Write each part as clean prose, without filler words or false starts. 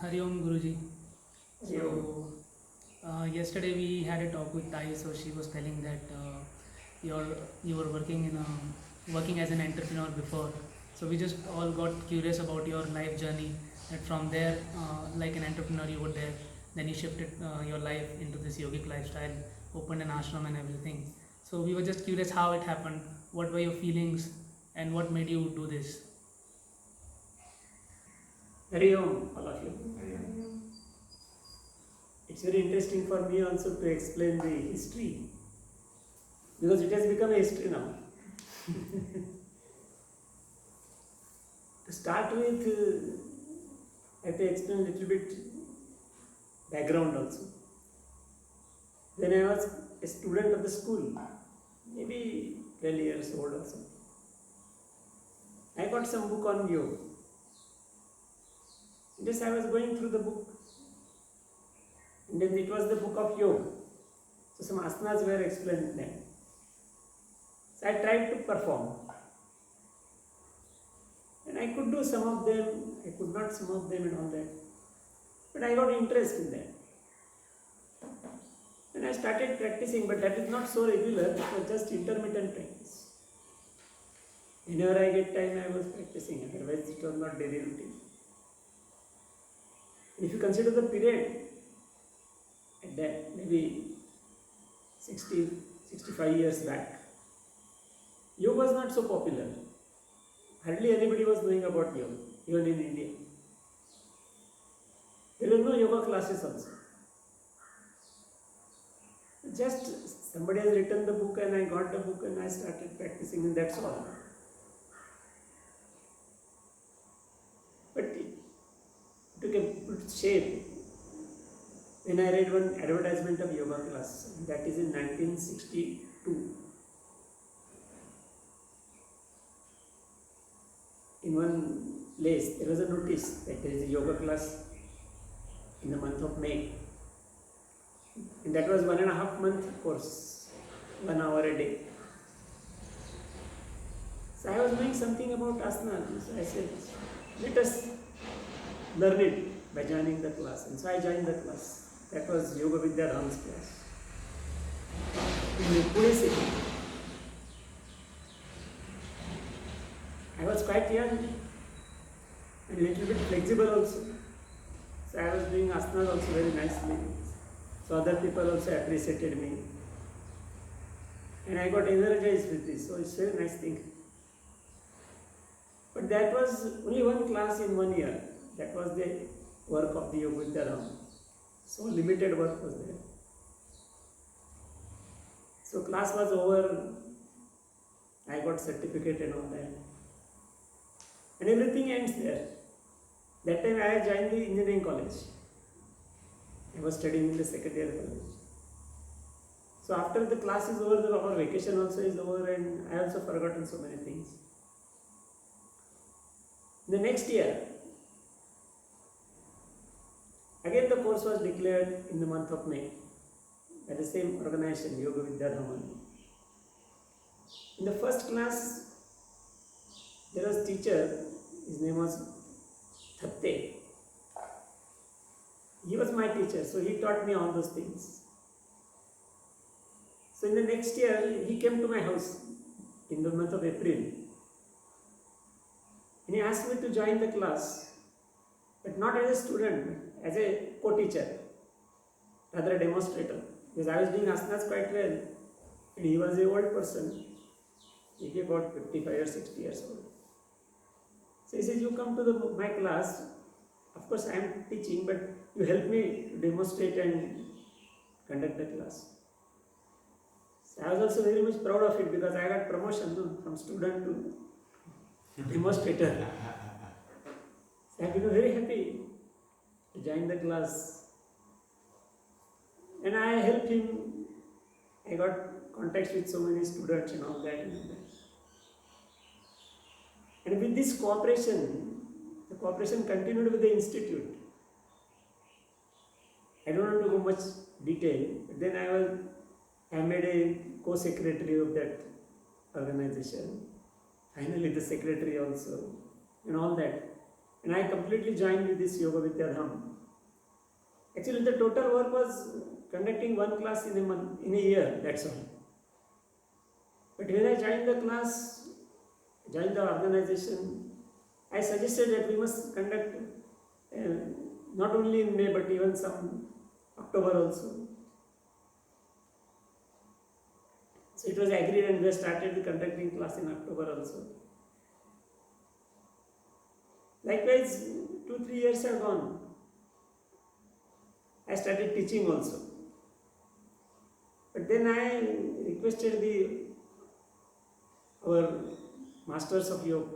Hari Om Guruji. Yo. So yesterday we had a talk with Tai. So she was telling that you're you were working as an entrepreneur before. So we just all got curious about your life journey. That from there, like an entrepreneur, you were there. Then you shifted your life into this yogic lifestyle, opened an ashram and everything. So we were just curious how it happened. What were your feelings, and what made you do this? Hari Om, all of you. It's very interesting for me also to explain the history because it has become a history now. To start with, I have to explain a little bit background also. When I was a student of the school, maybe 12 years old or something, I got some book on yoga. Just I was going through the book, and then it was the book of yoga. So some asanas were explained then. So I tried to perform. And I could do some of them, I could not some of them and all that. But I got interest in that. And I started practicing, but that is not so regular, it was just intermittent practice. Whenever I get time, I was practicing, otherwise it was not daily routine. If you consider the period, at that maybe 60, 65 years back, yoga was not so popular. Hardly anybody was knowing about yoga, even in India. There were no yoga classes also. Just somebody has written the book and I got the book and I started practicing, and that's all. But it took a good shape when I read one advertisement of yoga class, that is in 1962. In one place, there was a notice that there is a yoga class in the month of May. And that was 1.5 month course, 1 hour a day. So I was doing something about asana. So I said, let us learn it by joining the class. And so I joined the class. That was Yoga Vidya Ram's class in Pune city. I was quite young and a little bit flexible also. So I was doing asanas also very nicely. So other people also appreciated me. And I got energized with this. So it's a very nice thing. But that was only one class in 1 year. That was the work of the Yoga Vidya Ram. So limited work was there. So class was over. I got certificate and all that. And everything ends there. That time I joined the engineering college. I was studying in the second year college. So after the class is over, our vacation also is over, and I also forgotten so many things. The next year, again the course was declared in the month of May by the same organization, Yoga Vidya Dhaman. In the first class, there was teacher, his name was Thatte. He was my teacher, so he taught me all those things. So in the next year, he came to my house in the month of April. And he asked me to join the class, but not as a student, as a co-teacher, rather a demonstrator. Because I was doing asanas quite well, and he was an old person, maybe about 55 or 60 years old. So he says, you come to my class, of course I am teaching, but you help me to demonstrate and conduct the class. So I was also very much proud of it because I got promotion from student to demonstrator. So I became very happy to join the class. And I helped him. I got contacts with so many students and all that. And with this cooperation, the cooperation continued with the institute. I don't want to go much detail, but then I made a co-secretary of that organization. Finally the secretary also, and all that. and I completely joined with this Yoga Vidya Dham. Actually, the total work was conducting one class in a month, in a year, that's all. But when I joined the class, joined the organization, I suggested that we must conduct uh, not only in May but even some October also. So it was agreed and we started conducting class in October also. Likewise, 2-3 years have gone. I started teaching also. But then I requested our masters of yoga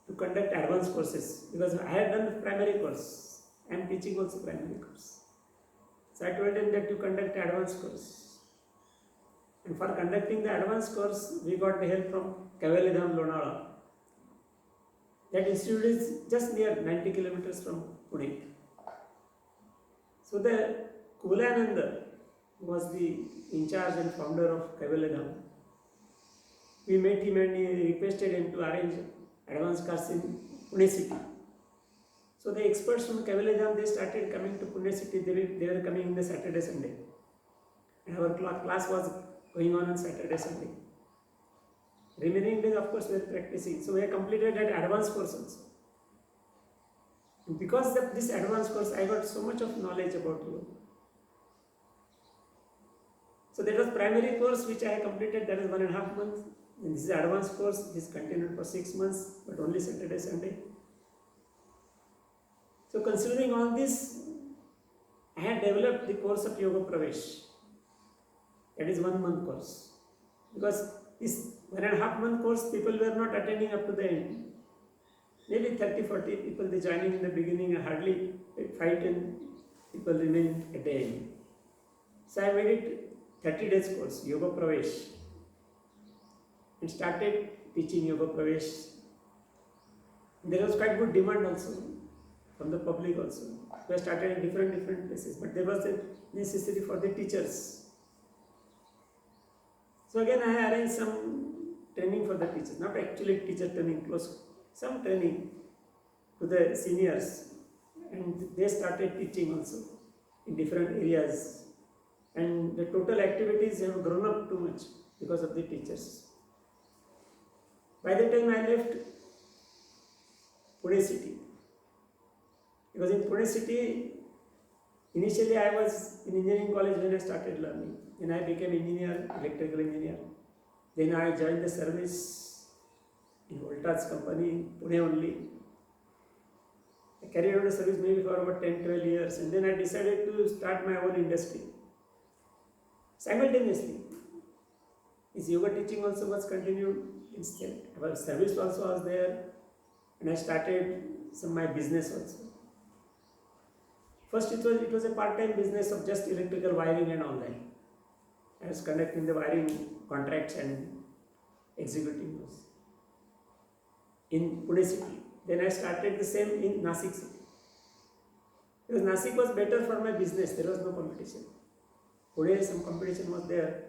to conduct advanced courses because I had done the primary course. I am teaching also primary course. So I told them that to conduct advanced course. And for conducting the advanced course, we got the help from Kaivalya Lonala. That institute is just near 90 kilometers from Pune. So the Kulananda was the in charge and founder of Kaivalya. We met him and he requested him to arrange advanced course in Pune city. So the experts from Kaivalya they started coming to Pune city. They were coming in the Saturday, Sunday. And our class was going on Saturday, Sunday. Remaining days, of course, we were practicing. So we have completed that advanced course also. And because of this advanced course, I got so much of knowledge about yoga. So that was primary course which I completed, that is 1.5 months. And this is advanced course, this continued for 6 months, but only Saturday, Sunday. So considering all this, I had developed the course of Yoga Pravesh. That is 1 month course. Because this 1.5 month course, people were not attending up to the end. Maybe 30-40 people they joining in the beginning and hardly 5-10 people remain at the end. So I made it 30 days course, Yoga Pravesh. And started teaching Yoga Pravesh. There was quite good demand also from the public also. We started in different places, but there was a necessity for the teachers. So again I arranged some training for the teachers, not actually teacher training, close, some training to the seniors, and they started teaching also in different areas, and the total activities have grown up too much because of the teachers. By the time I left Pune city, because in Pune city, initially I was in engineering college when I started learning. Then I became engineer, electrical engineer. Then I joined the service in Voltas company in Pune only. I carried out the service maybe for about 10-12 years, and then I decided to start my own industry. Simultaneously, this yoga teaching also was continued instead. Our service also was there, and I started my business also. First, it was a part-time business of just electrical wiring and all that. I was conducting the wiring contracts and executing those in Pune city. Then I started the same in Nasik city. Because Nasik was better for my business, there was no competition. Pune, some competition was there.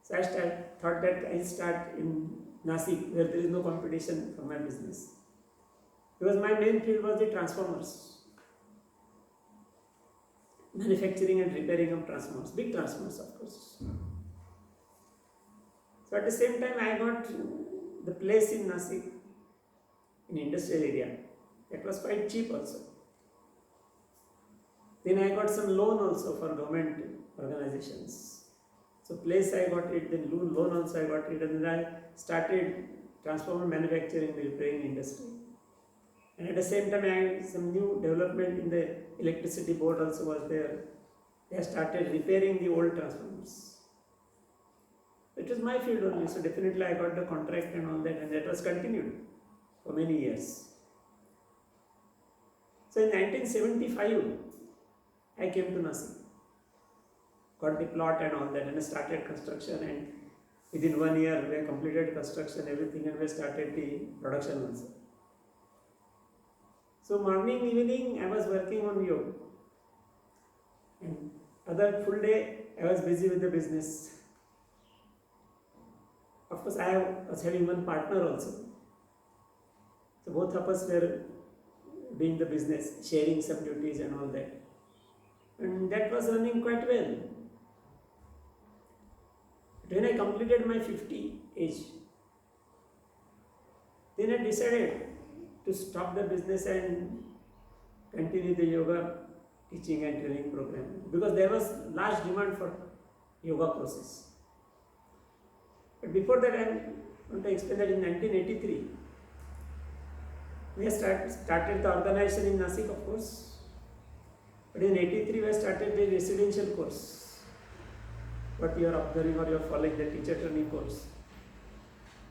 So I thought that I start in Nasik where there is no competition for my business. Because my main field was the transformers. Manufacturing and repairing of transformers, big transformers of course. So at the same time I got the place in Nasik, in industrial area. That was quite cheap also. Then I got some loan also for government organizations. So place I got it, then loan also I got it, and then I started transformer manufacturing and repairing industry. And at the same time, I had some new development in the electricity board also was there. They started repairing the old transformers. It was my field only, so definitely I got the contract and all that, and that was continued for many years. So in 1975, I came to Nasik, got the plot and all that, and I started construction, and within 1 year we completed construction, everything, and we started the production also. So morning, evening, I was working on yoga, and other full day I was busy with the business. Of course, I was having one partner also. So both of us were doing the business, sharing some duties and all that. And that was running quite well. When I completed my 50 age, then I decided to stop the business and continue the yoga teaching and training program because there was large demand for yoga courses. But before that, I want to explain that in 1983, we started the organization in Nasik, of course. But in 83, we started the residential course. What you are observing or you are following the teacher training course.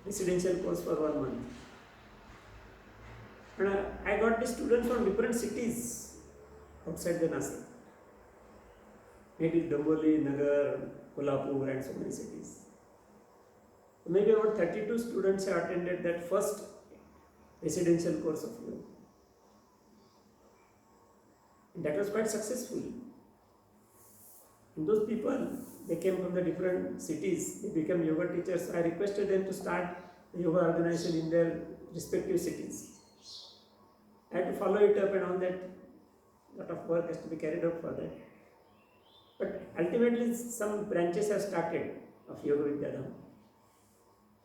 Residential course for 1 month. And I got the students from different cities outside the Nasik. Maybe Damboli, Nagar, Kolhapur and so many cities. Maybe about 32 students have attended that first residential course of yoga. And that was quite successful. And those people, they came from the different cities, they became yoga teachers. I requested them to start the yoga organization in their respective cities. I had to follow it up and all that. A lot of work has to be carried out for that. But ultimately, some branches have started of Yoga Vidyadham.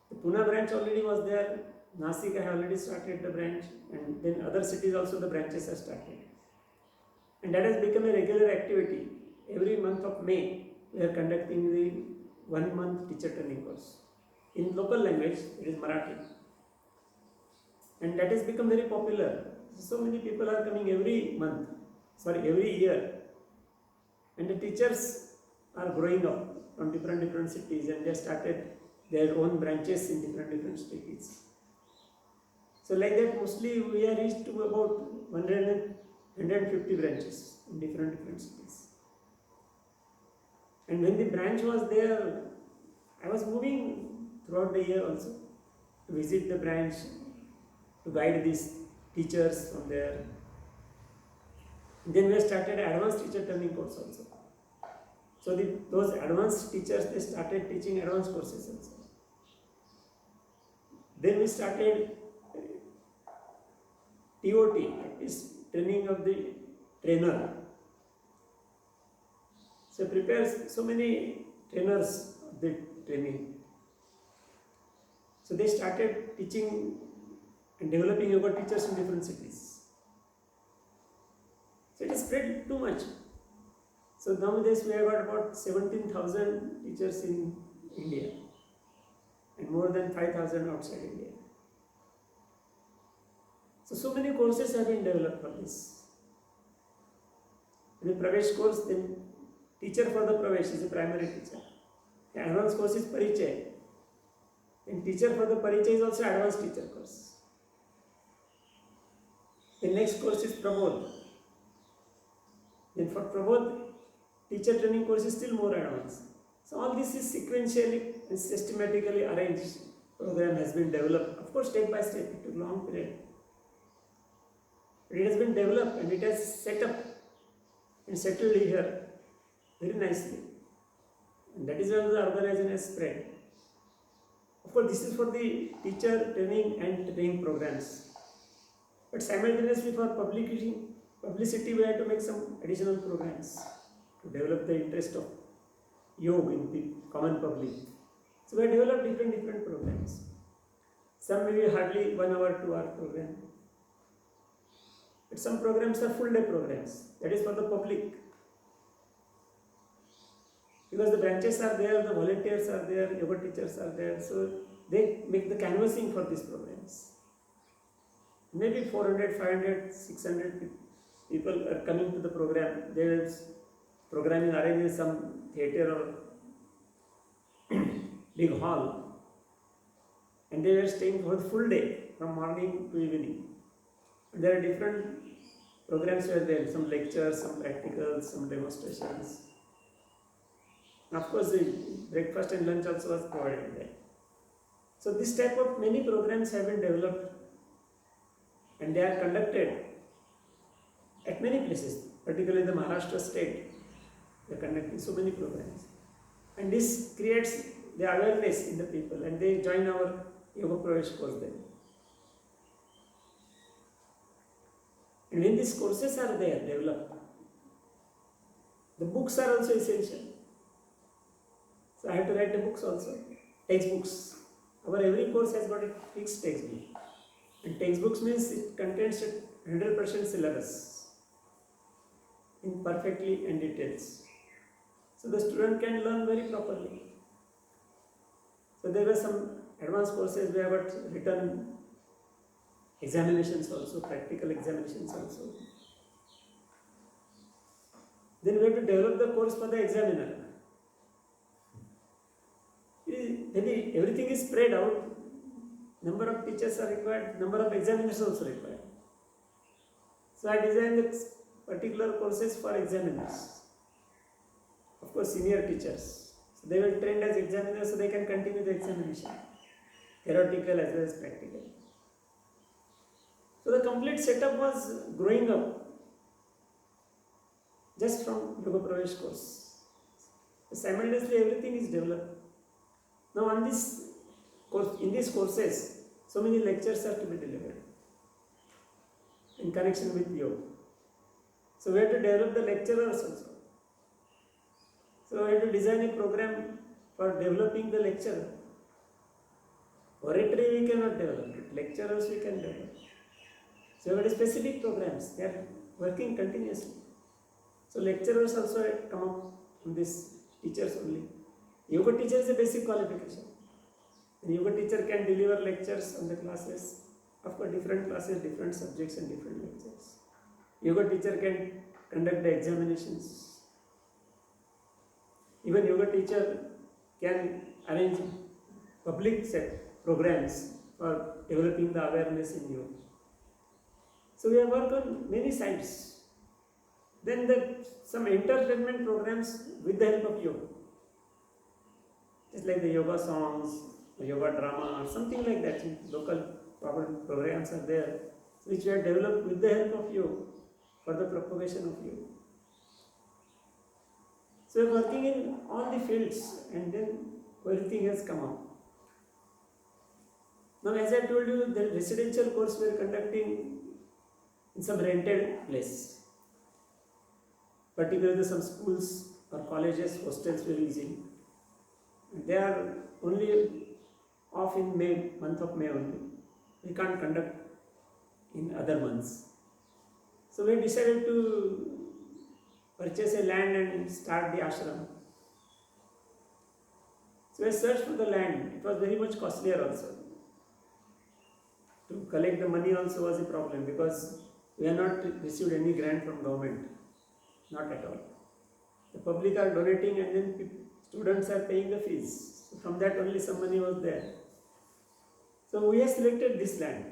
The Pune branch already was there. Nasik, I have already started the branch, and then other cities also the branches have started. And that has become a regular activity. Every month of May, we are conducting the 1 month teacher training course. In local language, it is Marathi. And that has become very popular. So many people are coming every year. And the teachers are growing up from different cities and they started their own branches in different cities. So like that, mostly we are reached to about 150 branches in different cities. And when the branch was there, I was moving throughout the year also to visit the branch, to guide these teachers from there. And then we started advanced teacher training course also. So those advanced teachers, they started teaching advanced courses also. Then we started TOT, that is training of the trainer. So prepares so many trainers of the training. So they started teaching and developing yoga teachers in different cities. So it is spread too much. So nowadays we have got about 17,000 teachers in India and more than 5,000 outside India. So many courses have been developed for this. In the Pravesh course, then teacher for the Pravesh is a primary teacher. The advanced course is Parichaya. And teacher for the Parichaya is also advanced teacher course. The next course is Prabodh. Then for Prabodh, teacher training course is still more advanced. So all this is sequentially and systematically arranged. Program has been developed. Of course, step by step, it took a long period. But it has been developed and it has set up and settled here very nicely. And that is how the organization has spread. Of course, this is for the teacher training and training programs. But simultaneously for publicity, we have to make some additional programs to develop the interest of yoga in the common public. So we have developed different programs. Some may be hardly 1 hour, 2 hour program. But some programs are full day programs. That is for the public. Because the branches are there, the volunteers are there, yoga teachers are there. So they make the canvassing for these programs. Maybe 400, 500, 600 people are coming to the program. There is program is arranged in some theatre or big hall. And they were staying for the full day, from morning to evening. And there are different programs were there, some lectures, some practicals, some demonstrations. And of course, the breakfast and lunch also was provided there. So this type of many programs have been developed and they are conducted at many places, particularly the Maharashtra state. They are conducting so many programs. And this creates the awareness in the people and they join our Yoga Pravesh course then. And when these courses are there, developed, the books are also essential. So I have to write the books also, textbooks. Our every course has got a fixed textbook. And textbooks means it contains a 100% syllabus in perfectly and details. So the student can learn very properly. So there were some advanced courses where I got written examinations also, practical examinations also. Then we have to develop the course for the examiner. Everything is spread out. Number of teachers are required, number of examiners also required. So I designed the particular courses for examiners. Of course, senior teachers. So they will train as examiners so they can continue the examination, theoretical as well as practical. So the complete setup was growing up just from Yoga Pravesh course. Simultaneously, everything is developed. Now, on this course, in these courses, so many lectures are to be delivered in connection with yoga. So we have to develop the lecturers also. So we have to design a program for developing the lecturer. Oratory we cannot develop it, lecturers we can develop. So we have specific programs, they are working continuously. So lecturers also have come up from these teachers only. Yoga teacher is a basic qualification. A yoga teacher can deliver lectures on the classes. Of course, different classes, different subjects and different lectures. Yoga teacher can conduct the examinations. Even yoga teacher can arrange public set programs for developing the awareness in yoga. So we have worked on many sides. Then some entertainment programs with the help of yoga. Just like the yoga songs, or yoga drama, or something like that. Local programs are there, which we have developed with the help of yoga for the propagation of yoga. So we are working in all the fields, and then everything has come up. Now, as I told you, the residential course we are conducting in some rented place. Particularly some schools or colleges, hostels we are using. They are only off in May, month of May only. We can't conduct in other months. So we decided to purchase a land and start the ashram. So we searched for the land. It was very much costlier also. To collect the money also was a problem because we have not received any grant from government. Not at all. The public are donating and then students are paying the fees. So from that only some money was there. So we have selected this land.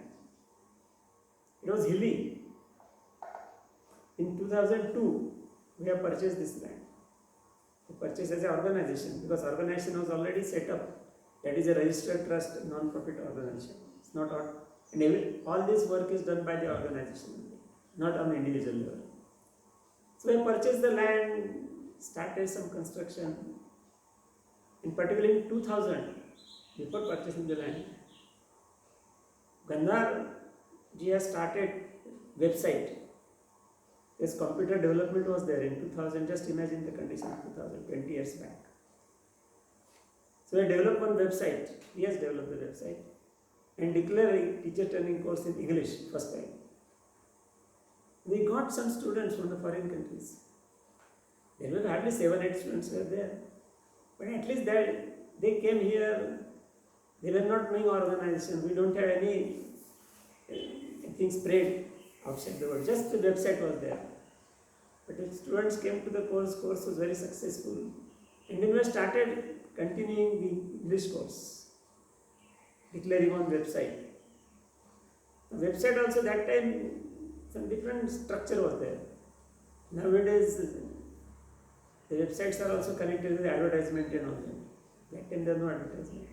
It was hilly. In 2002, we have purchased this land. We purchased as an organization because organization was already set up. That is a registered trust, non-profit organization. It's not all this work is done by the organization, not on individual level. So we purchased the land, started some construction. In particular in 2000, before purchasing the land, Gandhar ji has started website. His computer development was there in 2000. Just imagine the condition of 2000, 20 years back. So we developed one website. He has developed the website and declared a teacher training course in English first time. We got some students from the foreign countries. There were hardly 7-8 students were there. But at least they came here. They were not doing organization. We don't have anything spread outside the world. Just the website was there. But the students came to the course was very successful. And then we started continuing the English course, declaring on website. The website also that time, some different structure was there. Nowadays, the websites are also connected with advertisement and all that. Back then there was no advertisement.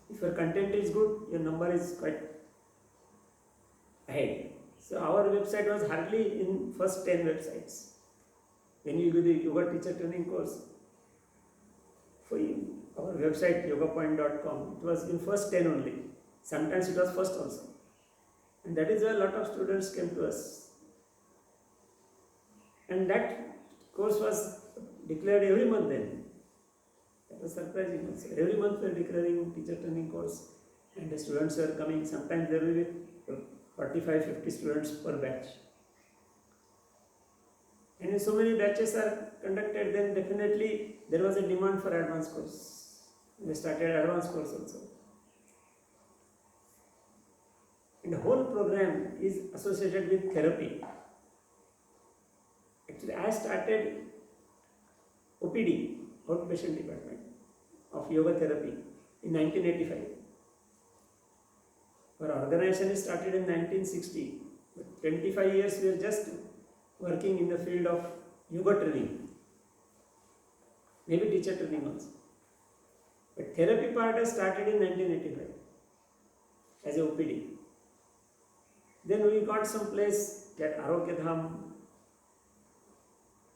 If your content is good, your number is quite ahead. So our website was hardly in first 10 websites. When you do the yoga teacher training course, for our website yogapoint.com, it was in first 10 only. Sometimes it was first also. And that is why a lot of students came to us. And that course was declared every month then. That was surprising also. Every month we are declaring teacher training course, and the students were coming. Sometimes there will be 45, 50 students per batch. And if so many batches are conducted, then definitely there was a demand for advanced course. We started advanced course also. And the whole program is associated with therapy. Actually, I started OPD, outpatient department of yoga therapy in 1985. Our organization started in 1960, but 25 years we are just working in the field of yoga training, maybe teacher training also. But therapy part has started in 1985 as a OPD. Then we got some place at Arogya Dham.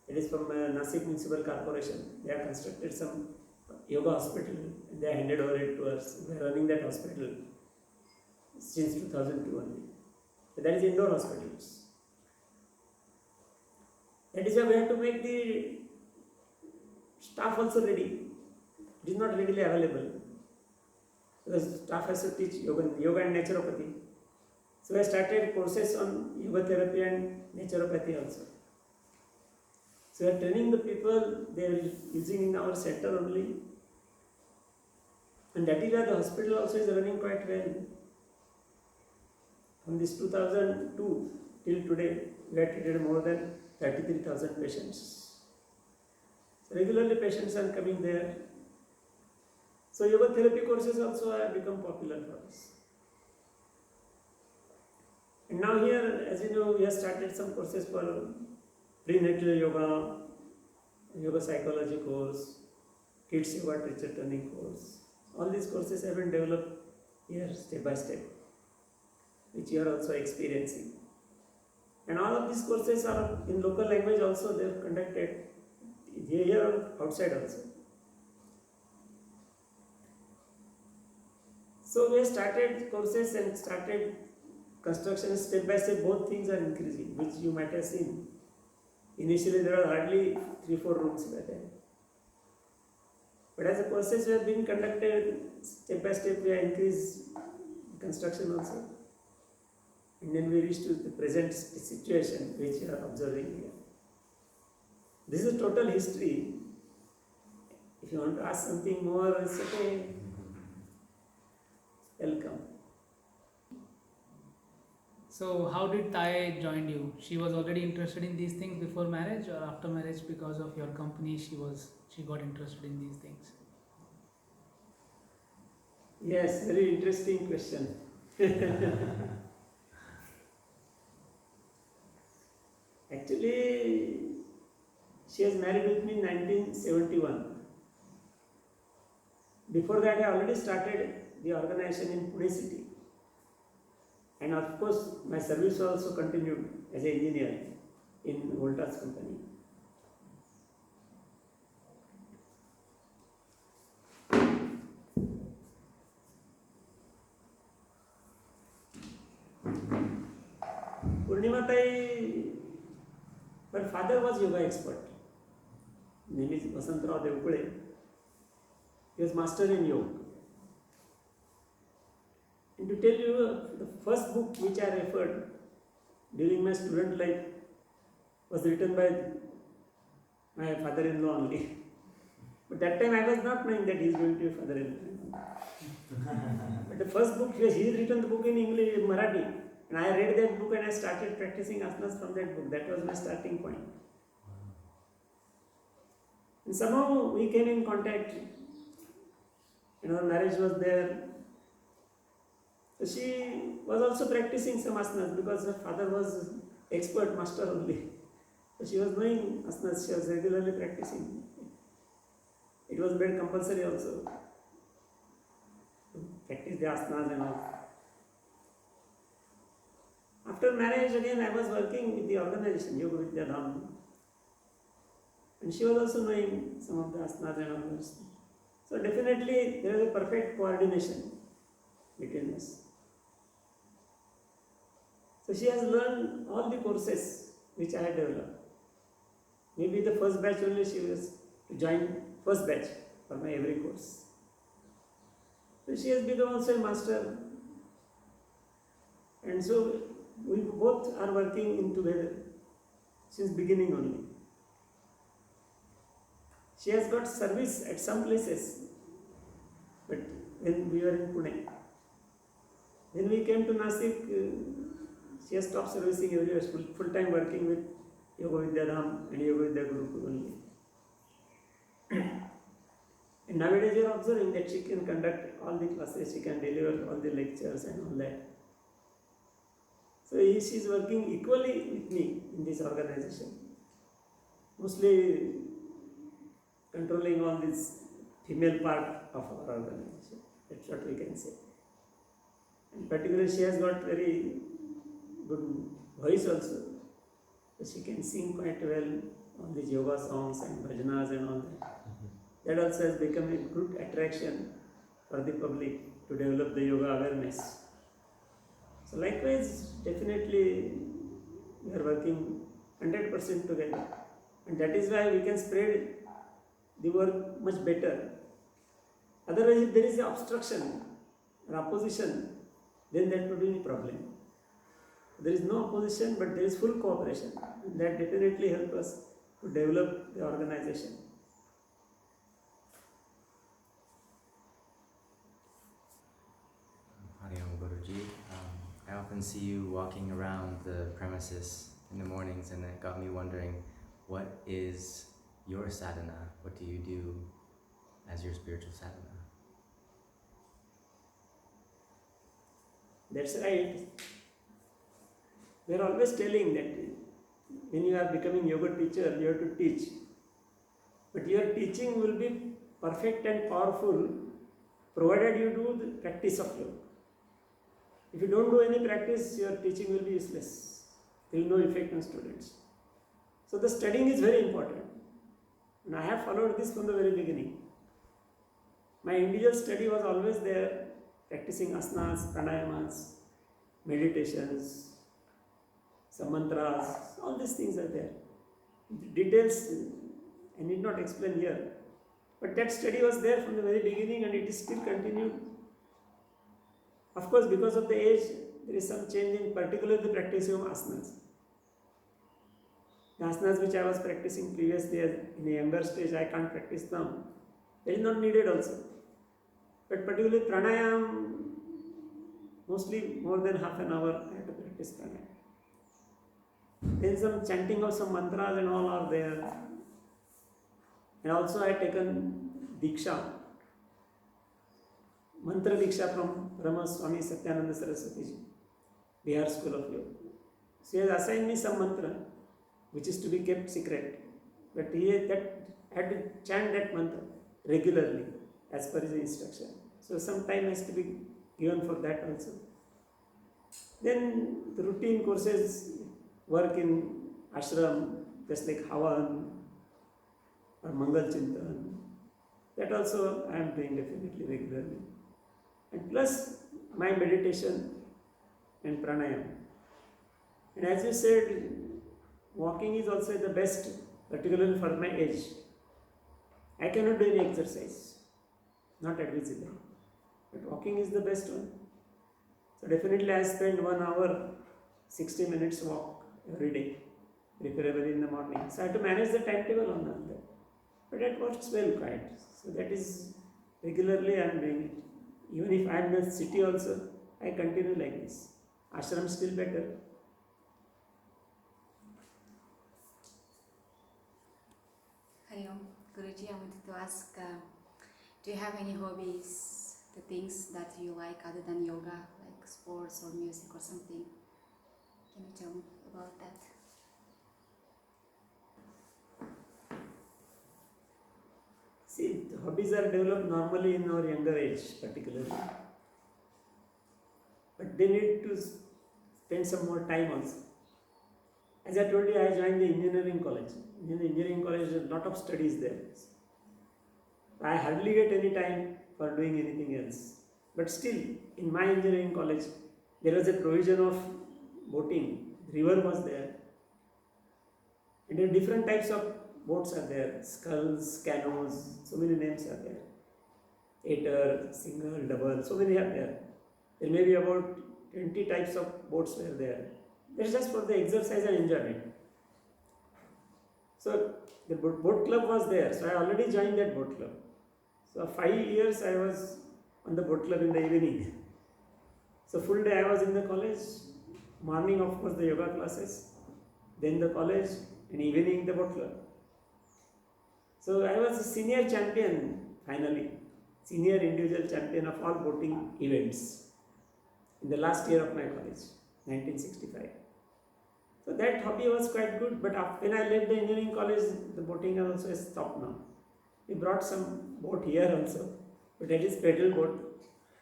It is from Nasik Municipal Corporation. They have constructed some yoga hospital and they handed over it to us. We are running that hospital since 2002 only. So that is indoor hospitals. That is why we have to make the staff also ready. It is not readily available. Because staff has to teach yoga and naturopathy. So I started courses on yoga therapy and naturopathy also. So we are training the people, they are using in our center only. And that is why the hospital also is running quite well. From this 2002 till today, we have treated more than 33,000 patients. So regularly patients are coming there. So yoga therapy courses also have become popular for us. And now here, as you know, we have started some courses for prenatal yoga, yoga psychology course, kids yoga teacher training course. All these courses have been developed here step by step, which you are also experiencing. And all of these courses are in local language also, they are conducted here outside also. So we have started courses and started construction step by step. Both things are increasing, which you might have seen. Initially there are hardly 3-4 rooms by then. But as the courses were being conducted step by step, we have increased construction also. And then we reached to the present situation which you are observing here. This is total history. If you want to ask something more, it's okay. Welcome. So how did Tai join you? She was already interested in these things before marriage, or after marriage because of your company she got interested in these things? Yes, very interesting question. Actually, she was married with me in 1971. Before that, I already started the organization in Pune city. And of course, my service also continued as an engineer in Voltas company. Purnima Tai, her father was yoga expert. Name is Vasantrao Devkule. He was master in yoga. And to tell you, the first book which I referred during my student life was written by my father-in-law only. But that time I was not knowing that he is going to be father-in-law. But the first book, he has written the book in English, in Marathi. And I read that book and I started practicing asanas from that book. That was my starting point. And somehow we came in contact. Our marriage was there. So she was also practicing some asanas because her father was expert master only. So she was knowing asanas, she was regularly practicing. It was made compulsory also to practice the asanas and all. After marriage again I was working with the organization Yoga Vidya Dham. And she was also knowing some of the asanas and all those. So definitely there is a perfect coordination between us. So she has learned all the courses which I had developed. Maybe the first batch only she was to join first batch for my every course. So she has become also a master, and so we both are working in together since beginning only. She has got service at some places, but when we were in Pune, when we came to Nasik, she has stopped servicing everywhere, full time working with Yoga Vidya Dham and Yoga Vidya Gurukul only. And nowadays you are observing that she can conduct all the classes, she can deliver all the lectures and all that. So she is working equally with me in this organization, mostly controlling all this female part of our organization. That's what we can say. And particularly she has got very good voice also. So she can sing quite well all these yoga songs and bhajanas and all that. That also has become a good attraction for the public to develop the yoga awareness. So likewise, definitely we are working 100% together, and that is why we can spread the work much better. Otherwise, if there is an obstruction or opposition, then that would be a problem. There is no opposition, but there is full cooperation, and that definitely helps us to develop the organization. Hari Om Guruji. I often see you walking around the premises in the mornings, and it got me wondering, what is your sadhana? What do you do as your spiritual sadhana? That's right. We are always telling that when you are becoming yoga teacher, you have to teach. But your teaching will be perfect and powerful provided you do the practice of yoga. If you don't do any practice, your teaching will be useless. There will be no effect on students. So the studying is very important. And I have followed this from the very beginning. My individual study was always there, practicing asanas, pranayamas, meditations, some mantras, all these things are there. The details I need not explain here. But that study was there from the very beginning, and it is still continued. Of course, because of the age, there is some change in particularly the practice of asanas. The asanas which I was practicing previously in a younger stage, I can't practice now. That is not needed also. But particularly pranayam, mostly more than half an hour I have to practice pranayam. Then some chanting of some mantras and all are there. And also I have taken Diksha, Mantra Diksha from Brahma Swami Satyananda Saraswati Ji, Bihar School of Yoga. She has assigned me some mantra which is to be kept secret. But he had to chant that mantra regularly as per his instruction. So some time has to be given for that also. Then the routine courses, work in ashram, just like Havan or Mangal Chintan, that also I am doing definitely regularly. And plus my meditation and pranayam. And as you said, walking is also the best, particularly for my age. I cannot do any exercise, not advisable. But walking is the best one. So definitely I spend 1 hour, 60 minutes walk every day, preferably in the morning. So I have to manage the timetable on that. But that works well quite. So that is regularly I am doing it. Even if I am in the city also, I continue like this. Ashram still better. Hari Om. Guruji, I wanted to ask, do you have any hobbies, the things that you like other than yoga, like sports or music or something? Can you tell me about that? See, the hobbies are developed normally in our younger age, particularly. But they need to spend some more time also. As I told you, I joined the engineering college. In the engineering college, there is a lot of studies there. I hardly get any time for doing anything else. But still, in my engineering college, there was a provision of boating. The river was there. And there are different types of boats are there, sculls, canoes, so many names are there. Eater, single, double, so many are there. There may be about 20 types of boats were there. That's just for the exercise and enjoyment. So the boat club was there, so I already joined that boat club. So 5 years I was on the boat club in the evening. So full day I was in the college, morning of course the yoga classes, then the college, and evening the boat club. So I was a senior champion finally, senior individual champion of all boating events in the last year of my college, 1965. So that hobby was quite good, but when I left the engineering college, the boating also has stopped now. We brought some boat here also, but that is paddle boat.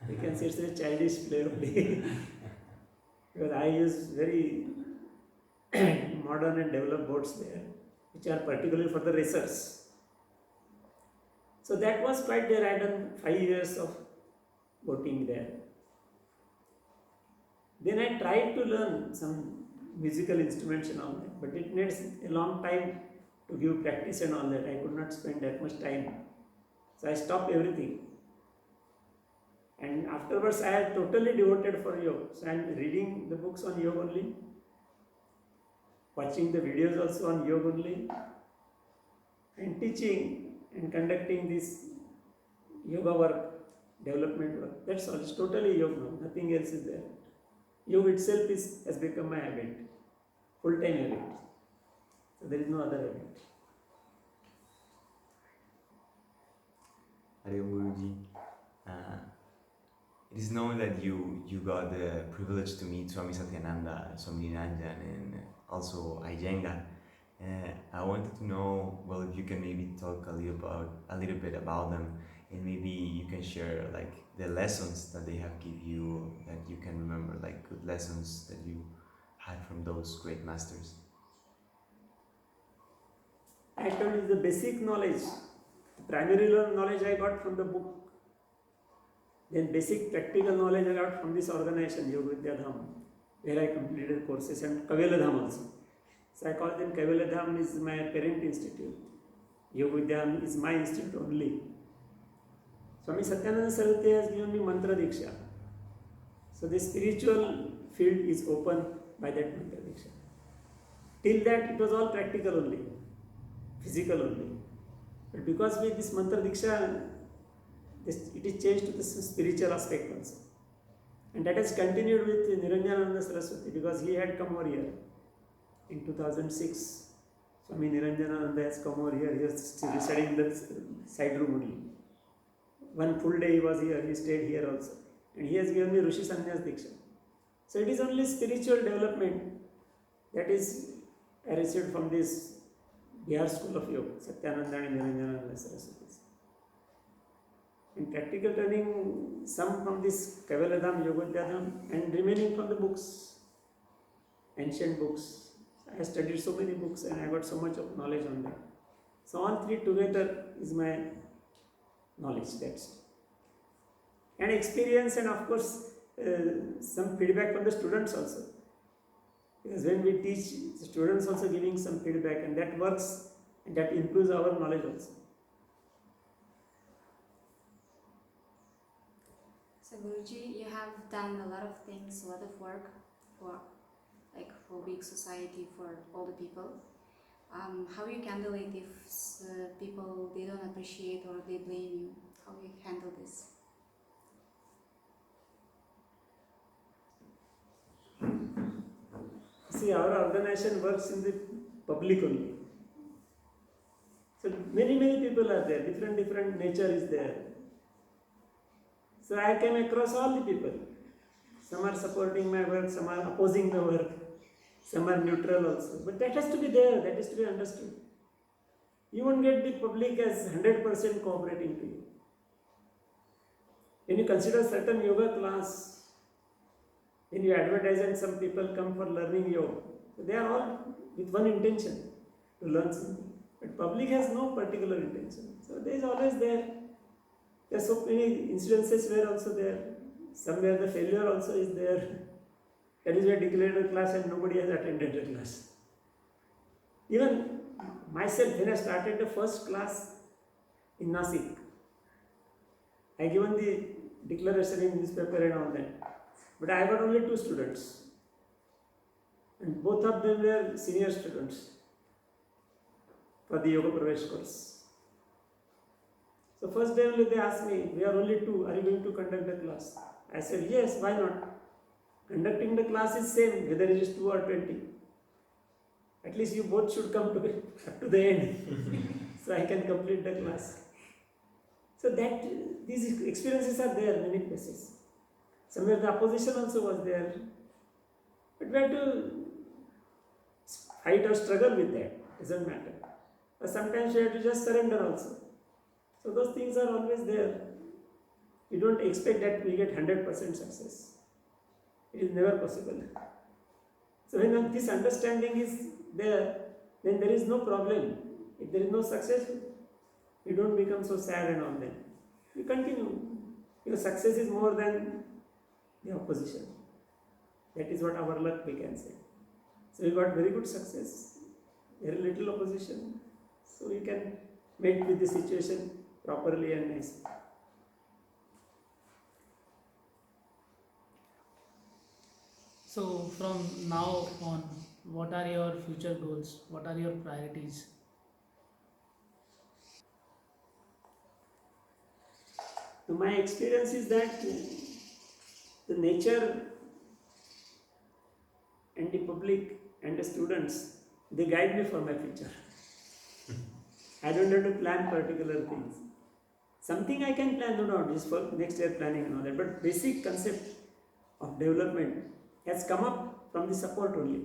You can see it's a childish play only. Because I use very modern and developed boats there, which are particularly for the racers. So that was quite there. I had done 5 years of boating there. Then I tried to learn some musical instruments and all that, but it needs a long time to give practice and all that. I could not spend that much time. So I stopped everything. And afterwards I had totally devoted for yoga. So I am reading the books on yoga only, watching the videos also on yoga only, and teaching and conducting this yoga work, development work. That's all. It's totally yoga now. Nothing else is there. Yoga itself has become my habit, full-time habit. So there is no other habit. Hare Om Guruji. It is known that you got the privilege to meet Swami Satyananda, Swami Niranjan, and also Iyengar. I wanted to know, well, if you can maybe talk a little bit about them, and maybe you can share like the lessons that they have give you that you can remember, like good lessons that you had from those great masters. I told you the basic knowledge, primary knowledge I got from the book. Then basic practical knowledge I got from this organization, Yoga Vidya Dham, where I completed courses, and Kavirala Dham also. So I call them Kavirala Dham is my parent institute. Yoga Vidya Dham is my institute only. Swami Satyananda Saraswati has given me mantra diksha. So the spiritual field is open by that mantra diksha. Till that it was all practical only, physical only. But because with this mantra diksha, it is changed to the spiritual aspect also. And that has continued with Niranjananda Saraswati, because he had come over here in 2006. Swami Niranjananda has come over here. He was residing in the side room only. One full day he was here, he stayed here also. And he has given me Rishi Sannyas Diksha. So it is only spiritual development that is I received from this Bihar School of Yoga, Satyananda and Niranjananda Saraswati. In practical training, some from this Kavirala Dham, Yoga Vidya Dham, and remaining from the books, ancient books. I studied so many books and I got so much of knowledge on that. So all three together is my knowledge. That's and experience, and of course some feedback from the students also. Because when we teach, the students also giving some feedback, and that works and that improves our knowledge also. So Guruji, you have done a lot of things, a lot of work for big society, for all the people. How you handle it if people they don't appreciate or they blame you? How you handle this? See, our organization works in the public only. So many people are there, different nature is there. So I came across all the people. Some are supporting my work, some are opposing the work, some are neutral also. But that has to be there, that is to be understood. You won't get the public as 100% cooperating to you. When you consider certain yoga class, when you advertise and some people come for learning yoga, they are all with one intention, to learn something. But public has no particular intention. So there is always there. There are so many incidences where also there. Somewhere the failure also is there. That is why declared a class and nobody has attended the class. Even myself, when I started the first class in Nasik, I given the declaration in newspaper and all that. But I got only 2 students. And both of them were senior students for the Yoga Pravesh course. So first day only they asked me, we are only 2, are you going to conduct the class? I said, yes, why not? Conducting the class is same, whether it is 2 or 20. At least you both should come to up to the end, so I can complete the class. So that these experiences are there in many places. Somewhere the opposition also was there, but we have to fight or struggle with that. Doesn't matter. But sometimes you have to just surrender also. So those things are always there. You don't expect that we get 100% success. It is never possible. So when this understanding is there, then there is no problem. If there is no success, you don't become so sad and all that. You continue. Your success is more than the opposition. That is what our luck, we can say. So you got very good success, very little opposition. So you can meet with the situation properly and nicely. So from now on, what are your future goals? What are your priorities? So my experience is that the nature and the public and the students, they guide me for my future. I don't have to plan particular things. Something I can plan, no doubt, is for next year planning and all that. But basic concept of development has come up from the support only,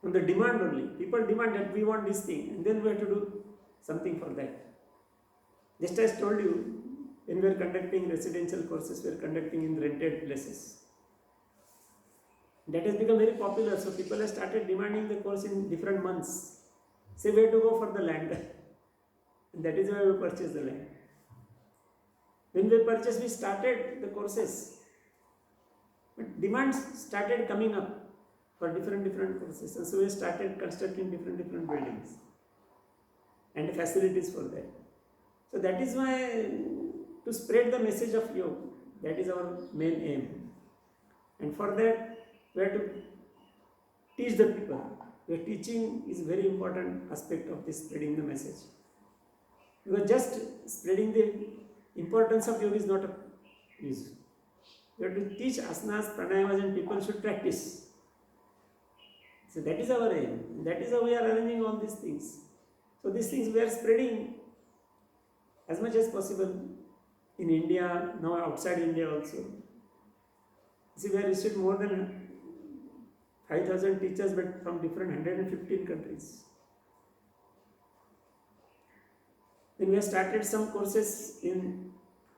from the demand only. People demand that we want this thing, and then we have to do something for that. Just as I told you, when we are conducting residential courses, we are conducting in rented places. That has become very popular, so people have started demanding the course in different months. Say where to go for the land. And that is why we purchase the land. When we purchased, we started the courses. But demands started coming up for different courses. And so we started constructing different buildings and facilities for that. So that is why, to spread the message of yoga, that is our main aim. And for that, we have to teach the people. Where teaching is a very important aspect of this spreading the message. Because just spreading the importance of yoga is not a use. We have to teach asanas, pranayamas, and people should practice. So that is our aim. That is how we are arranging all these things. So these things we are spreading as much as possible in India, now outside India also. See, we have received more than 5,000 teachers, but from different 115 countries. Then we have started some courses in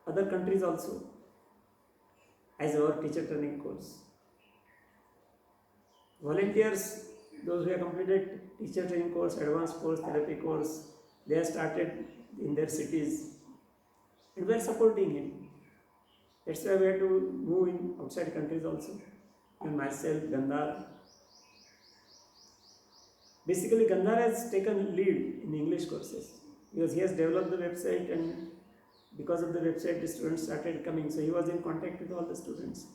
other countries also as our teacher training course. Volunteers, those who have completed teacher training course, advanced course, therapy course, they have started in their cities, and we are supporting him. That's why we have to move in outside countries also. And myself, Gandhar. Basically, Gandhar has taken lead in English courses because he has developed the website, and because of the website, the students started coming. So he was in contact with all the students.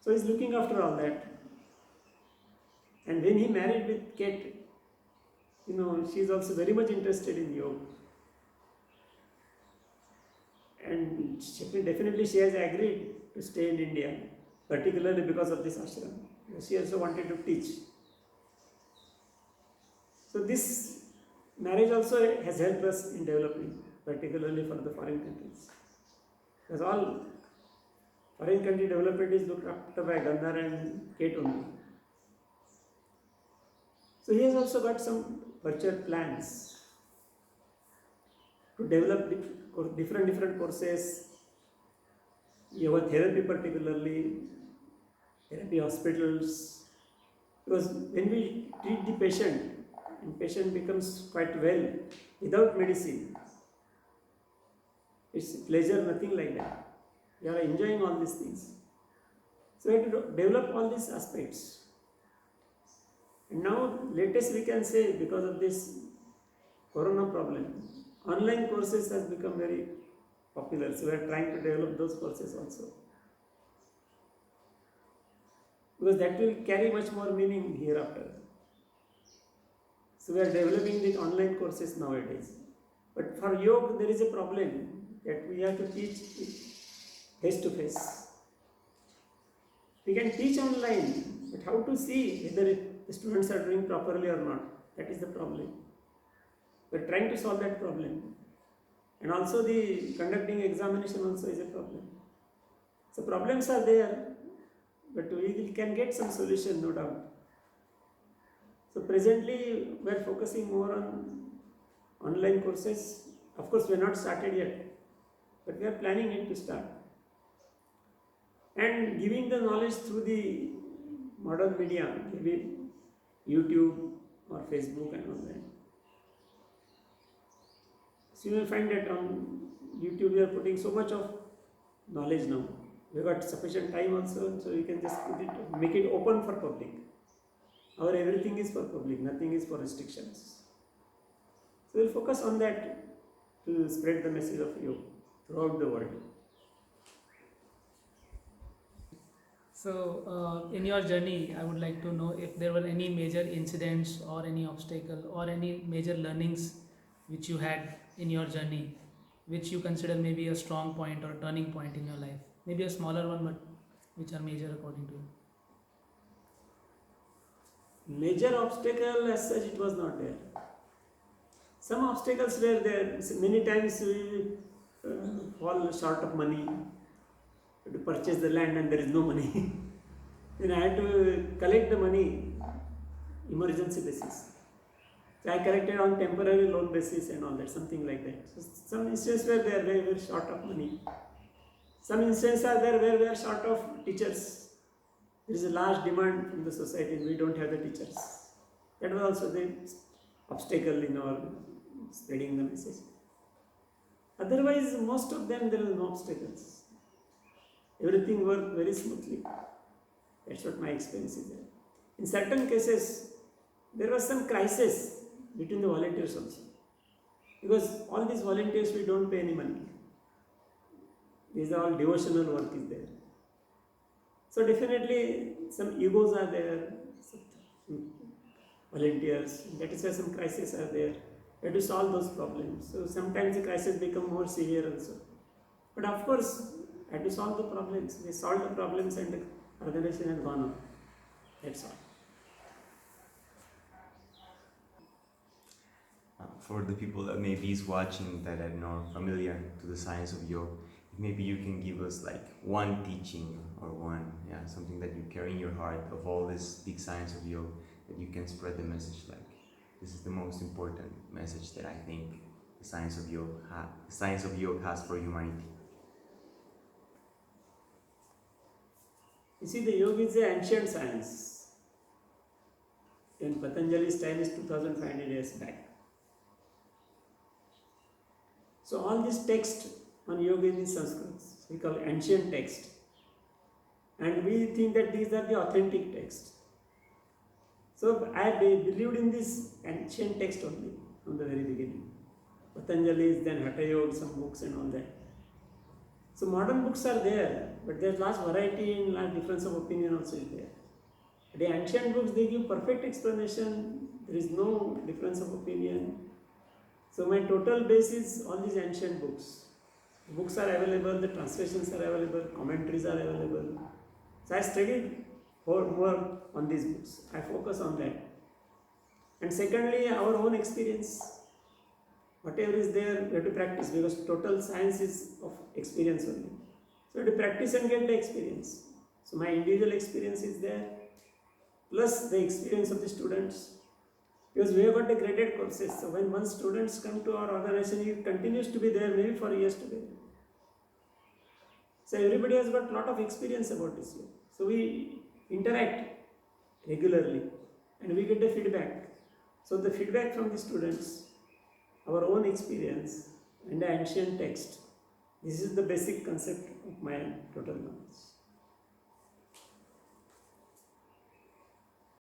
So he's looking after all that. And when he married with Kate, she's also very much interested in yoga. And definitely she has agreed to stay in India, particularly because of this ashram. She also wanted to teach. So this marriage also has helped us in developing, particularly for the foreign countries. Because all foreign country development is looked after by Gandhar and Kate only. So he has also got some virtual plans to develop different courses, yoga therapy particularly, therapy hospitals. Because when we treat the patient, and patient becomes quite well without medicine, it's pleasure, nothing like that. We are enjoying all these things. So we have to develop all these aspects. And now, latest we can say, because of this corona problem, online courses has become very popular. So we are trying to develop those courses also. Because that will carry much more meaning hereafter. So we are developing the online courses nowadays. But for yoga, there is a problem that we have to teach face to face. We can teach online, but how to see whether the students are doing properly or not? That is the problem. We are trying to solve that problem. And also the conducting examination also is a problem. So problems are there, but we can get some solution, no doubt. So presently we are focusing more on online courses. Of course we are not started yet, but we are planning it to start. And giving the knowledge through the modern media, maybe YouTube or Facebook and all that. So you will find that on YouTube we are putting so much of knowledge now. We got sufficient time also, so you can just put it, make it open for public. Our everything is for public, nothing is for restrictions. So we'll focus on that to spread the message of yoga throughout the world. So, in your journey, I would like to know if there were any major incidents or any obstacle or any major learnings which you had in your journey, which you consider maybe a strong point or turning point in your life. Maybe a smaller one, but which are major according to you. Major obstacle as such it was not there. Some obstacles were there. Many times we fall short of money to purchase the land and there is no money. Then I had to collect the money emergency basis. So I collected on temporary loan basis and all that, something like that. So some instances were there where we were short of money. Some instances are there where we are short of teachers. There is a large demand from the society and we don't have the teachers. That was also the obstacle in our spreading the message. Otherwise, most of them there are no obstacles. Everything worked very smoothly. That's what my experience is there. In certain cases, there was some crisis between the volunteers also. Because all these volunteers we don't pay any money. These are all devotional work is there. So definitely some egos are there, some volunteers, that is why some crises are there. We have to solve those problems. So sometimes the crisis become more severe also. But of course, I had to solve the problems. We solved the problems and the organization has gone on. That's all. For the people that maybe is watching that are not familiar to the science of yoga, maybe you can give us like one teaching or one, something that you carry in your heart of all this big science of yoga that you can spread the message like. This is the most important message that I think the science of yoga has for humanity. You see, the yoga is an ancient science. In Patanjali's time is 2500 years back. So all this text on yoga is in Sanskrit. We call it ancient text. And we think that these are the authentic texts. So I believed in this ancient text only from the very beginning. Patanjali's, then Hatha Yoga, some books and all that. So modern books are there, but there's large variety and large difference of opinion also is there. The ancient books, they give perfect explanation. There is no difference of opinion. So my total base is all these ancient books. The books are available, the translations are available, commentaries are available. So I studied more on these books. I focus on that. And secondly, our own experience. Whatever is there, we have to practice because total science is of experience only. So we have to practice and get the experience. So my individual experience is there, plus the experience of the students. Because we have got the graded courses. So when once students come to our organization, he continues to be there maybe for years together. So everybody has got a lot of experience about this. So we interact regularly and we get the feedback. So the feedback from the students, our own experience and the ancient text, this is the basic concept of my total knowledge.